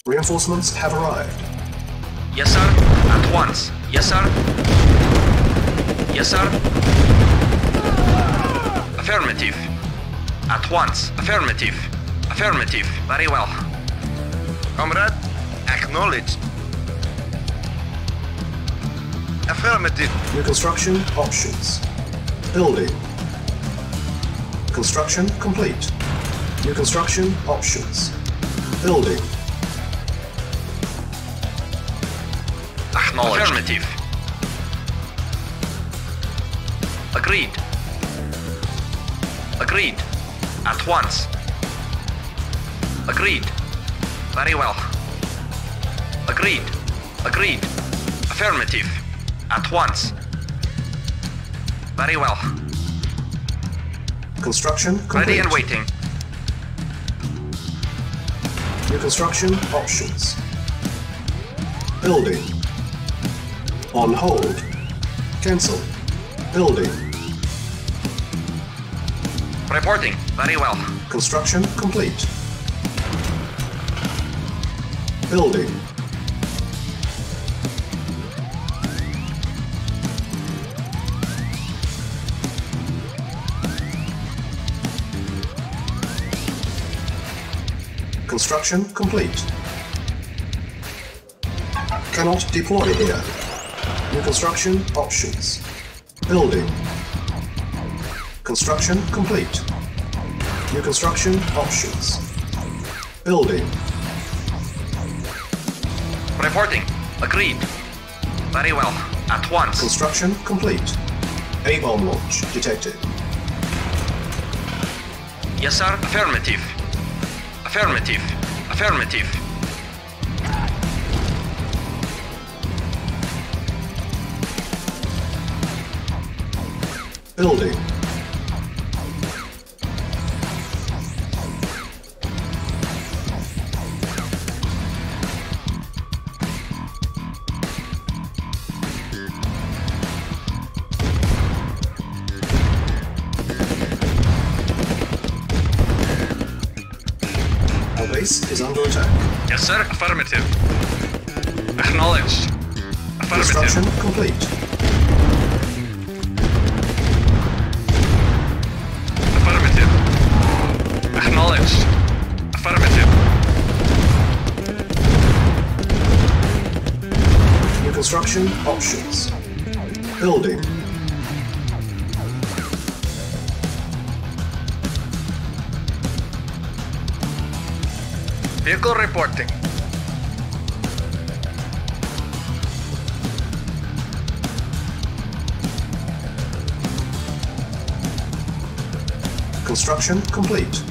Reinforcements have arrived. Yes, sir. At once. Yes, sir. Yes, sir. Affirmative. At once. Affirmative. Affirmative. Very well. Comrade, acknowledged. Affirmative. New construction options. Building. Construction complete. New construction options. Building. Acknowledged. Affirmative. Agreed. Agreed. At once. Agreed. Very well. Agreed. Agreed. Affirmative. At once. Very well. Construction complete. Ready and waiting. New construction options. Building. On hold. Cancel. Building. Reporting. Very well. Construction complete. Building. Construction complete. Cannot deploy here. New construction options. Building. Construction complete. New construction options. Building. Reporting. Agreed. Very well. At once. Construction complete. A-bomb launch detected. Yes, sir. Affirmative. Affirmative. Affirmative. Building. Our base is under attack. Yes, sir. Affirmative. Acknowledged. Construction Affirmative. complete. Affirmative. Acknowledged. Affirmative. New construction options. Building. Vehicle reporting. Construction complete.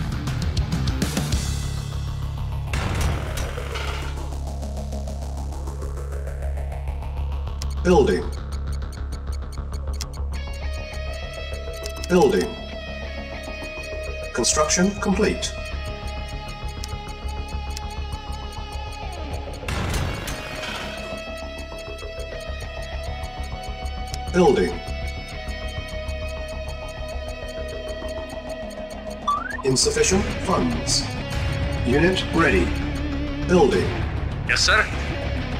Building. Building. Construction complete. Building. Insufficient funds. Unit ready. Building. Yes, sir.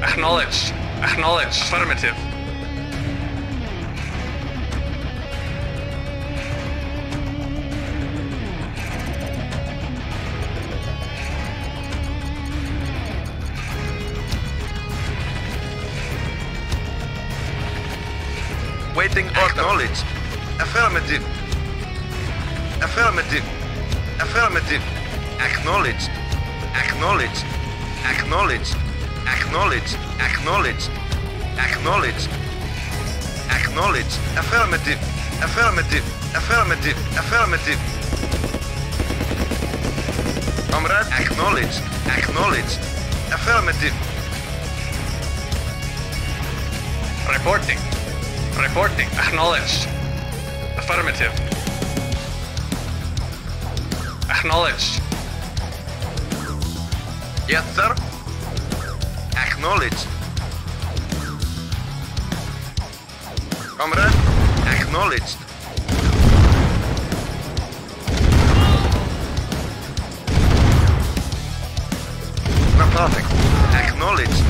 Acknowledged. Acknowledged. Affirmative. Waiting order. Acknowledged. Affirmative. Affirmative. Affirmative. Acknowledged. Acknowledged. Acknowledged. Acknowledged. Acknowledged. Acknowledged. Acknowledged. Affirmative. Affirmative. Affirmative. Affirmative. Comrade. Acknowledged. Acknowledged. Affirmative. Reporting. Reporting. Acknowledged. Affirmative. Acknowledged. Yes, sir. Acknowledged. Comrade, acknowledged. Reporting. Acknowledged.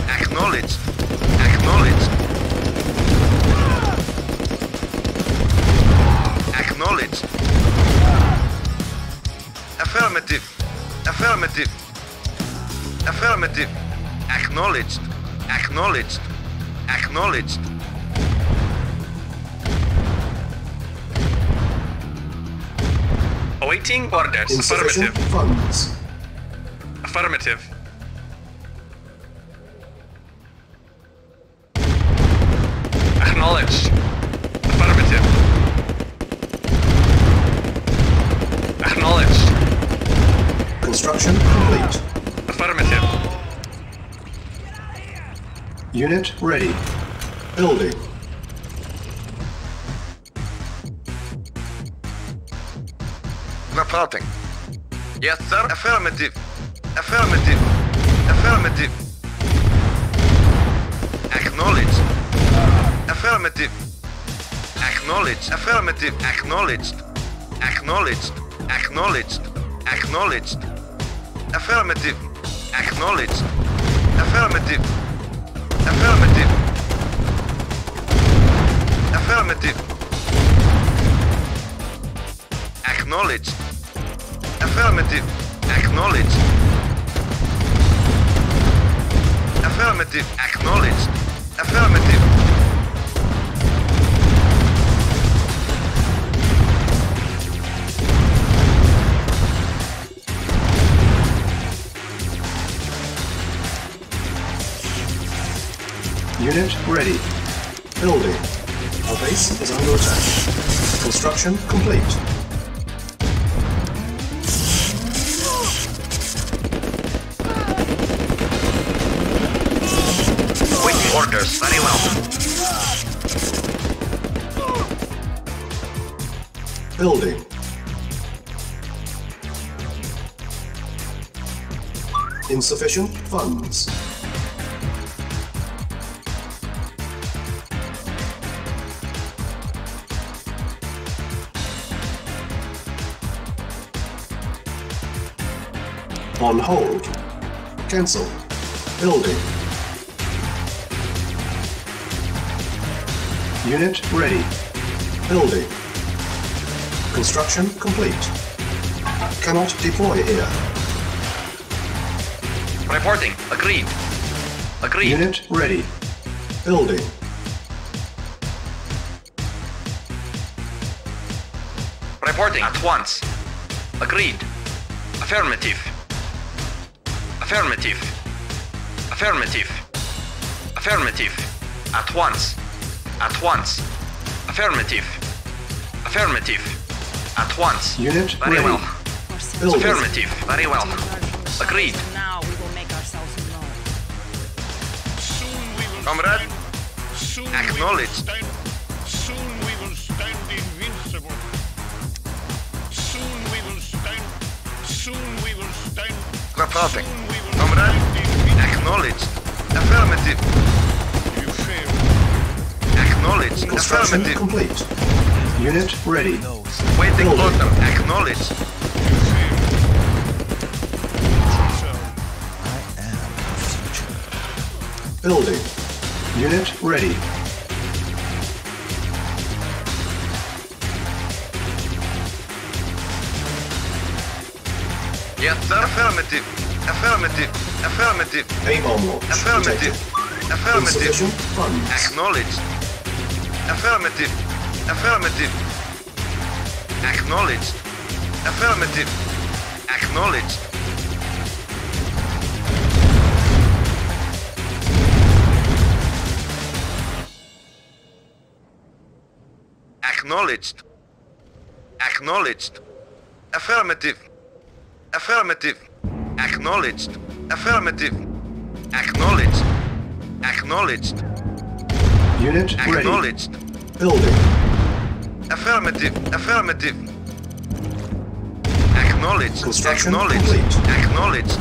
Acknowledged. Acknowledged. Acknowledged. Affirmative. Affirmative. Affirmative. Acknowledged. Acknowledged. Acknowledged. Awaiting orders. Insufficient Affirmative. funds. Affirmative. Acknowledged. Affirmative. Acknowledged. Construction complete. Affirmative. Unit ready. Building. Reporting. Yes, sir. Affirmative. Affirmative. Affirmative. Acknowledged. Affirmative. Acknowledged. Affirmative. Acknowledged. Acknowledged. Acknowledged. Acknowledged. Affirmative. Acknowledged. Affirmative. Affirmative. Affirmative. Acknowledged. Affirmative. Acknowledged. Affirmative. Acknowledged. Affirmative. Unit ready. Building. Our base is under attack. Construction complete. Waiting orders. Very well. Building. Insufficient funds. On hold. Cancel. Building. Unit ready. Building. Construction complete. Cannot deploy here. Reporting. Agreed. Agreed. Unit ready. Building. Reporting at once. Agreed. Affirmative. Affirmative. Affirmative. Affirmative. At once. At once. Affirmative. Affirmative. At once. Unit Very ready. well. Building. Affirmative. Very well. Agreed. Now we will make ourselves known. Comrade. Acknowledged. Soon we will stand invincible. Soon we will stand. Soon we will stand. Reporting. Soon we will Comrade. stand invincible. Acknowledged. Affirmative. You fail. Acknowledged. Construction Affirmative. complete. Unit ready. Waiting Building. order. Acknowledged. You fail. So, Building. Unit ready. Yes, sir. Affirmative. Affirmative. Affirmative. A-bomb launch Affirmative. detected. Affirmative. Insufficient funds. Acknowledged. Affirmative. Affirmative. Acknowledged. Affirmative. Acknowledged. Acknowledged. Acknowledged. Affirmative. Affirmative. Acknowledged. Affirmative. Acknowledged. Acknowledged. Unit ready. Acknowledged. Building. Affirmative. Affirmative. Acknowledged. Construction Acknowledged. complete. Acknowledged.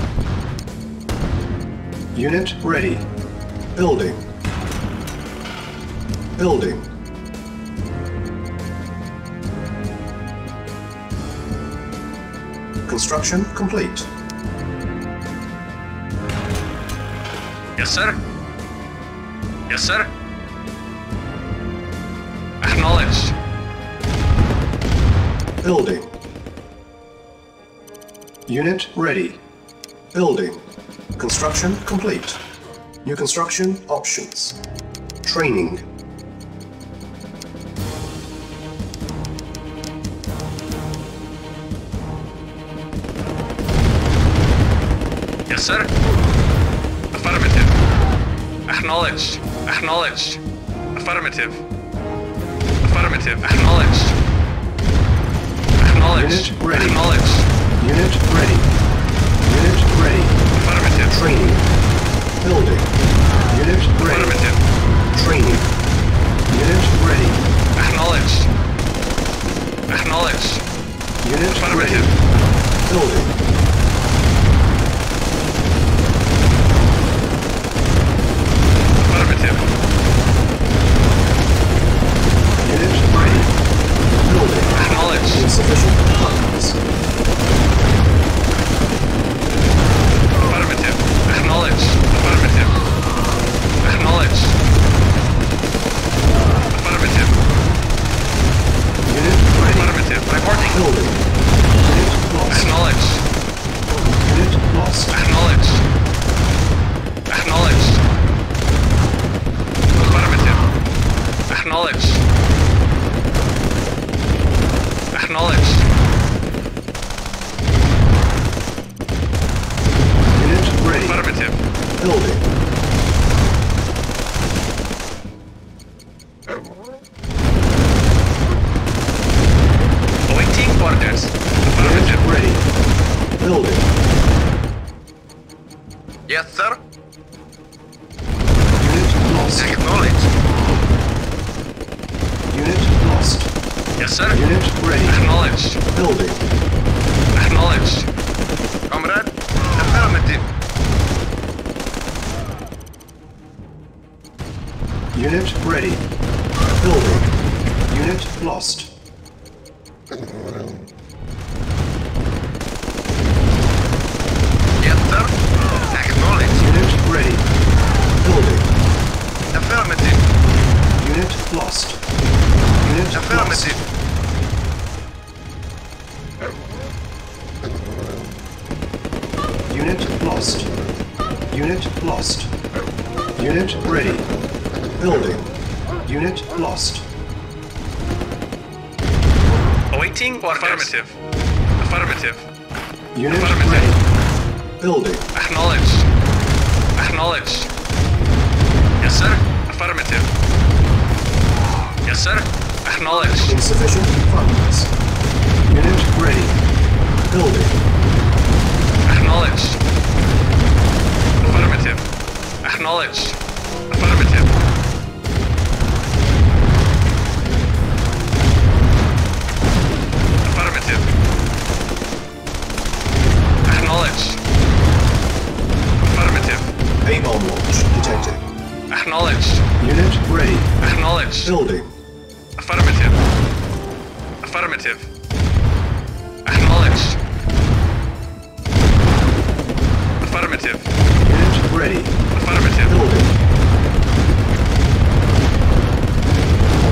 Unit ready. Building. Building. Construction complete. Yes, sir. Yes, sir. Acknowledged. Building. Unit ready. Building. Construction complete. New construction options. Training. Yes, sir. Affirmative. Acknowledged. Acknowledged. Affirmative. Affirmative. Acknowledged. Acknowledged. Unit ready. Acknowledged. Unit ready. Unit ready. Affirmative. Training. Building. Unit ready. Affirmative. Training. Unit ready. Acknowledged. Acknowledged. Unit ready. Affirmative. Building. Affirmative. Unit ready. Building. Acknowledged. Insufficient funds. Affirmative. Acknowledged. Affirmative. Acknowledged. Affirmative. Unit ready. Affirmative. Reporting. Building. Unit lost. Acknowledged. Unit lost. Acknowledged. Acknowledged. Affirmative. Acknowledged. Acknowledged. Unit ready. Affirmative. Building. Awaiting orders. Unit Affirmative. ready. Building. Yes, sir. Unit lost. Acknowledged. Unit lost. Yes, sir. Unit ready. Acknowledged. Building. Acknowledged. Comrade. Affirmative. Unit ready. Building. Unit lost. Yes, sir. Acknowledged. Unit ready. Building. Affirmative. Unit lost. Unit lost. Affirmative. Unit lost. Unit lost. Unit ready. Building. Unit lost. Awaiting orders. Affirmative. Affirmative. Unit Affirmative. ready. Building. Acknowledged. Acknowledged. Yes, sir. Affirmative. Yes, sir. Acknowledged. Insufficient funds. Unit ready. Building. Acknowledged. Affirmative. Acknowledged. Affirmative. Affirmative. Acknowledged. Affirmative. A-bomb launch detected. Acknowledged. Unit ready. Acknowledged. Building. Affirmative. Affirmative. Acknowledged. Affirmative. Unit ready. Affirmative. Building.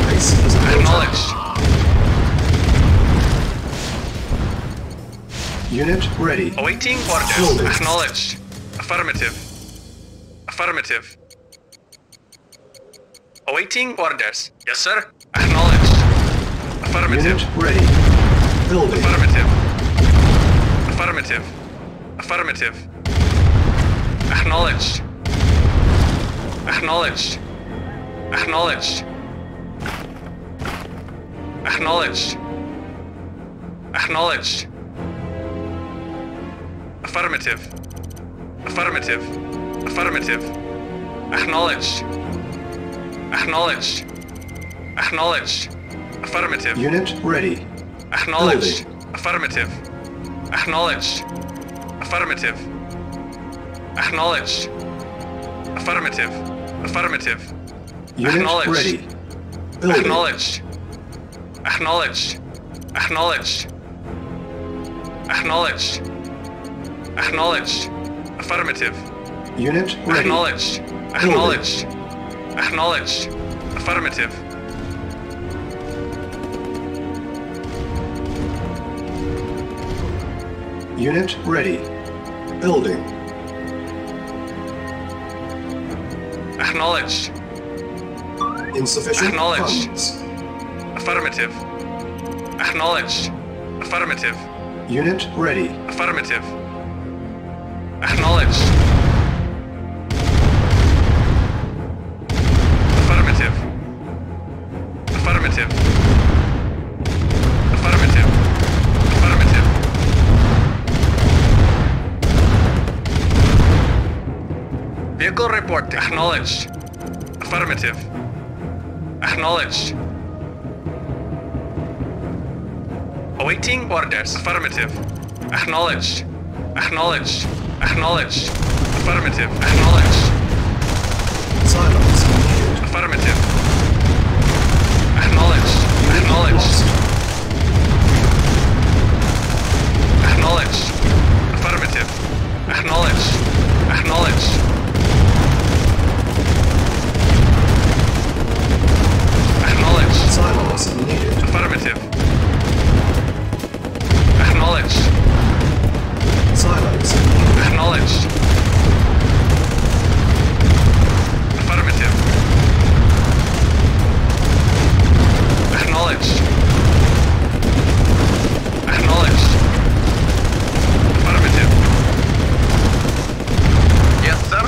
Base is under attack. Acknowledged. Unit ready. Awaiting orders. Building. Acknowledged. Affirmative. Affirmative. Awaiting orders. Yes, sir. Acknowledged. Affirmative. Unit ready. Building. Affirmative. Affirmative. Affirmative. Acknowledged. Acknowledged. Acknowledged. Acknowledged. Acknowledged. Affirmative. Affirmative. Affirmative. Acknowledged. Acknowledged. Acknowledged. Affirmative. Unit ready. Acknowledged. Building. Affirmative. Acknowledged. Affirmative. Acknowledged. Affirmative. Affirmative. Unit Acknowledged. ready. Building. Acknowledged. Acknowledged. Acknowledged. Acknowledged. Acknowledged. Affirmative. Unit ready. Acknowledged. Acknowledged. Acknowledged. Affirmative. Unit ready. Building. Acknowledged. Insufficient Acknowledged. funds. Affirmative. Acknowledged. Affirmative. Unit ready. Affirmative. Acknowledged. Affirmative. Affirmative. Affirmative. Affirmative. Vehicle reporting. Acknowledged. Affirmative. Acknowledged. Awaiting orders. Affirmative. Acknowledged. Acknowledged. Acknowledged. Affirmative. Acknowledged. Silence needed. Affirmative. Acknowledged. Acknowledged. Lost. Acknowledged. Affirmative. Acknowledged. Acknowledged. Acknowledged. Silence needed. Affirmative. Acknowledged. Silence needed. Acknowledged. Affirmative. Acknowledged. Acknowledged. Affirmative. Yes, sir.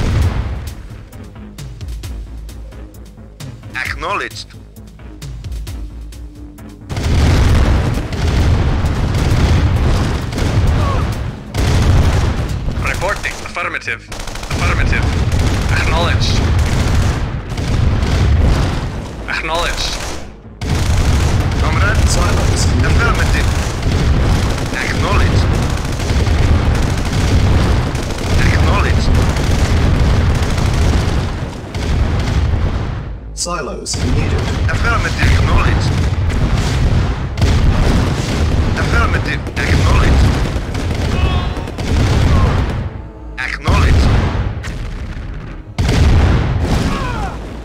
Acknowledged. Reporting. Affirmative. Affirmative. Acknowledged. Acknowledged. Comrade. Silence needed. Affirmative. Acknowledged. Acknowledged. Silos needed. Affirmative. Acknowledged. Affirmative. Acknowledged. Acknowledged.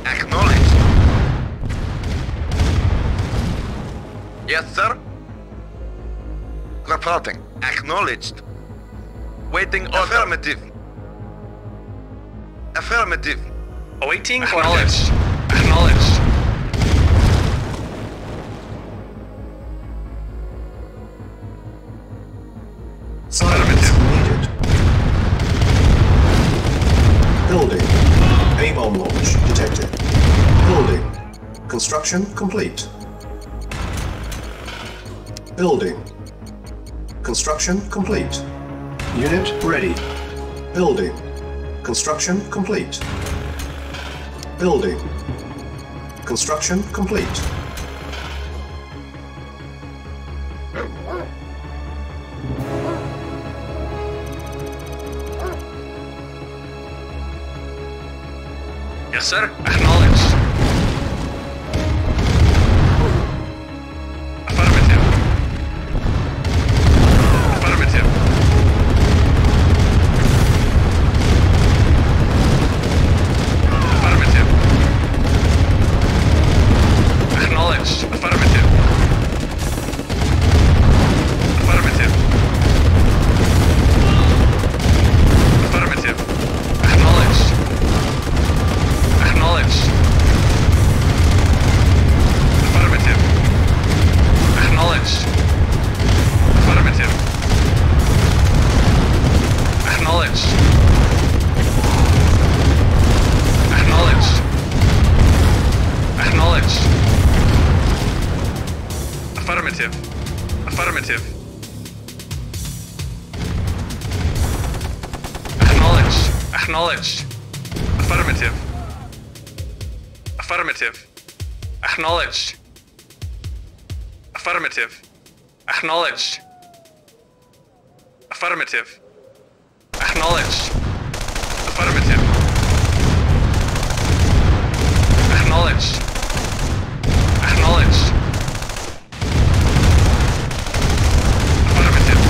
Acknowledged. Yes, sir. Reporting. Acknowledged. Waiting order. Affirmative. Affirmative. Awaiting orders. Acknowledged. Silence needed. Building. A-bomb launch detected. Building. Construction complete. Building. Construction complete. Unit ready. Building. Construction complete. Building. Construction complete. Yes, sir. Acknowledged. Affirmative. Affirmative. Affirmative. Acknowledged. Affirmative. Affirmative. Affirmative. Acknowledged. Acknowledged. Affirmative. Acknowledged. Affirmative. Acknowledged. Acknowledged. Acknowledged. Affirmative. Affirmative. Acknowledged. Acknowledged. Affirmative. Affirmative. Acknowledged. Affirmative. Acknowledged. Affirmative. Acknowledged. Affirmative. Acknowledged. Acknowledged. Affirmative.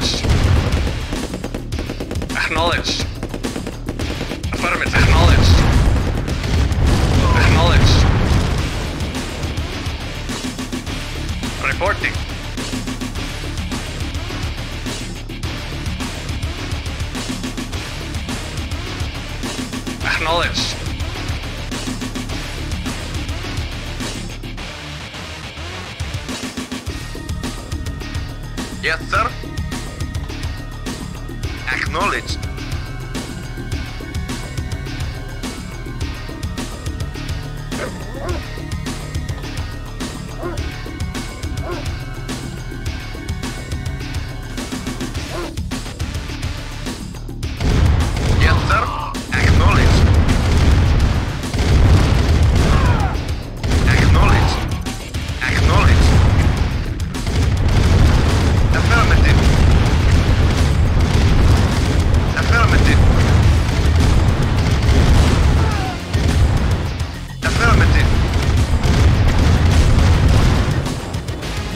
Acknowledged. Acknowledged. Affirmative. Acknowledged. Acknowledged. Reporting. Acknowledged. Yes, sir. Acknowledged. Yes, sir. Acknowledged. Acknowledged. Acknowledged. Affirmative. Affirmative. Affirmative.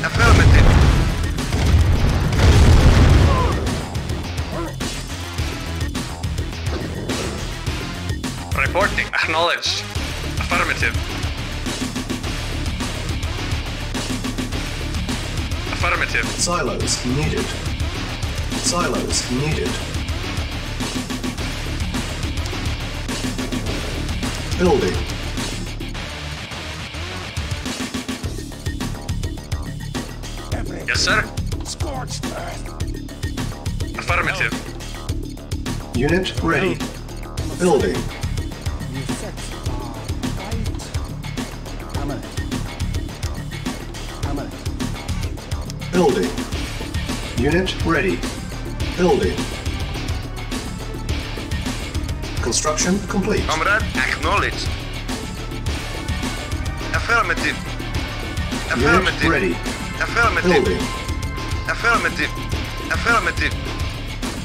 Affirmative. Reporting. Acknowledged. Affirmative. Affirmative. Silos needed. Silos needed. Building. Yes, sir. Scorched earth. Affirmative. Unit ready. Building. The effects are quite permanent. Permanent. Building. Unit ready. Building. Construction complete. Comrade, acknowledged. Affirmative. Unit Affirmative. ready. Affirmative. Building. Affirmative. Affirmative.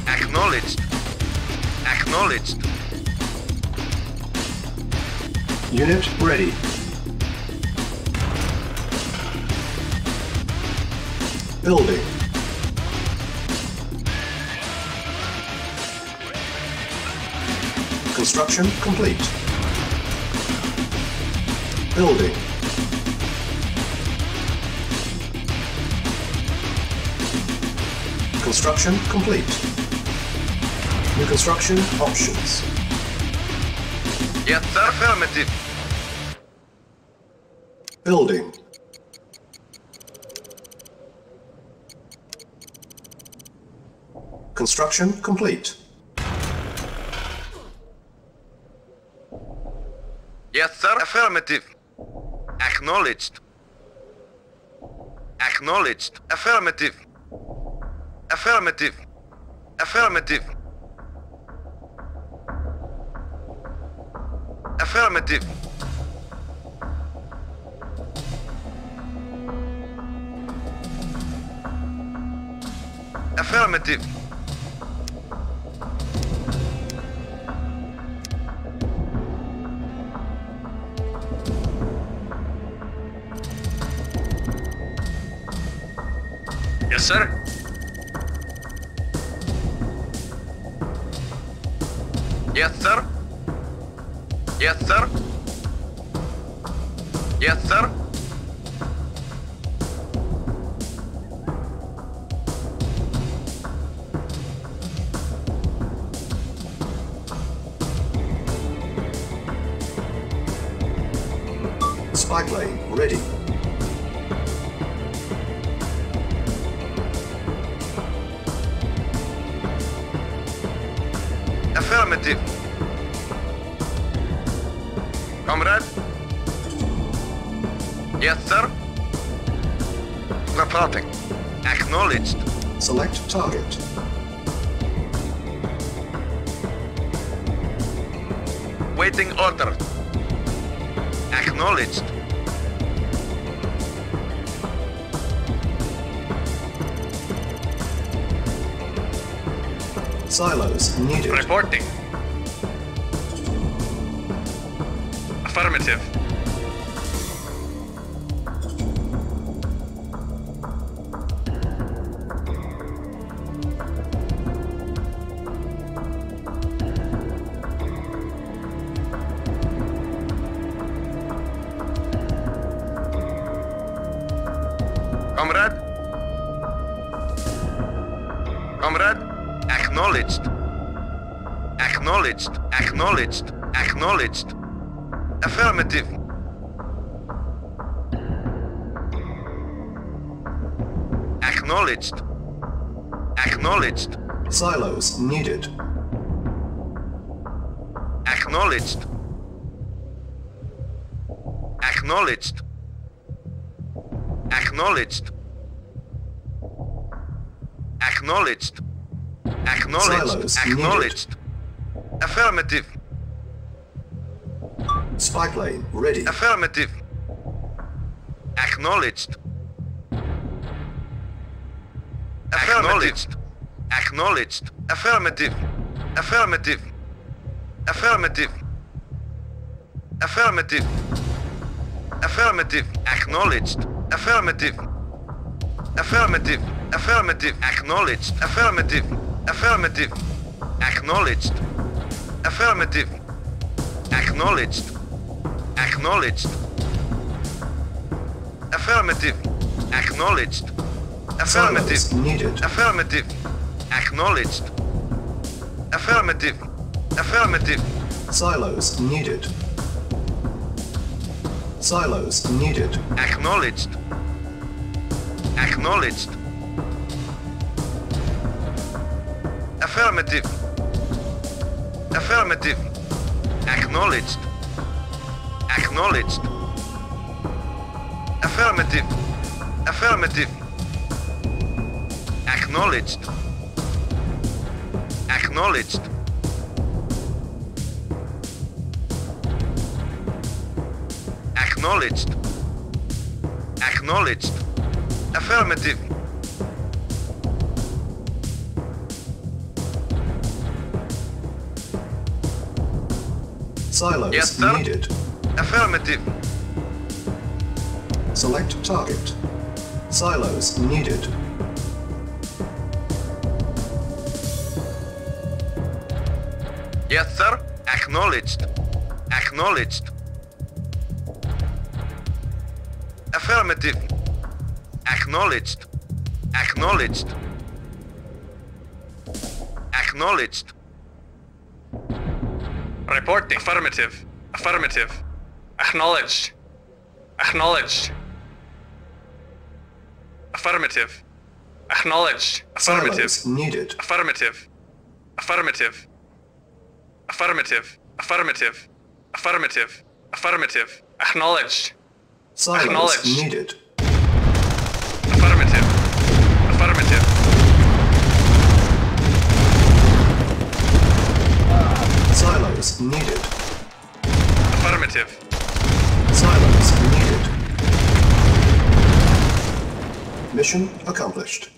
Acknowledged. Acknowledged. Unit ready. Building. Construction complete. Building. Construction complete. New construction options. Yes, sir. Affirmative. Building. Construction complete. Yes, sir. Affirmative. Acknowledged. Acknowledged. Affirmative. Affirmative. Affirmative. Affirmative. Affirmative. Yes, sir. Yes, sir. Yes, sir. Yes, sir. Spy plane ready. Affirmative. Comrade? Yes, sir. Reporting. Acknowledged. Select target. Waiting order. Acknowledged. Silos needed. Reporting. Affirmative. Comrade, acknowledged. Acknowledged, acknowledged, acknowledged. Affirmative. Acknowledged. Acknowledged. Silos needed. Acknowledged. Acknowledged. Acknowledged. Acknowledged. Acknowledged. Silos Acknowledged. Affirmative. Spike lane ready. Affirmative. Acknowledged. Acknowledged. Acknowledged. Affirmative. Affirmative. Affirmative. Affirmative. Affirmative. Acknowledged. Affirmative. Affirmative. Affirmative. Acknowledged. Affirmative. Affirmative. Acknowledged. Affirmative. Acknowledged. Acknowledged. Affirmative. Acknowledged. Affirmative. Silos needed. Affirmative. Acknowledged. Affirmative. Affirmative. Silos needed. Silos needed. Acknowledged. Acknowledged. Affirmative. Affirmative. Acknowledged. Acknowledged. Affirmative. Affirmative. Acknowledged. Acknowledged. Acknowledged. Acknowledged. Affirmative. Silos Yes, sir. needed. Affirmative. Select target. Silos needed. Yes, sir. Acknowledged. Acknowledged. Affirmative. Acknowledged. Acknowledged. Acknowledged. Reporting. Affirmative. Affirmative. Acknowledged. Acknowledged. Affirmative. Acknowledged. Affirmative. Silos needed. Affirmative. Affirmative. Affirmative. Affirmative. Affirmative. Affirmative. Acknowledged. Silos Acknowledged. needed. Affirmative. Affirmative. Silos needed. Affirmative. Silos needed. Mission accomplished.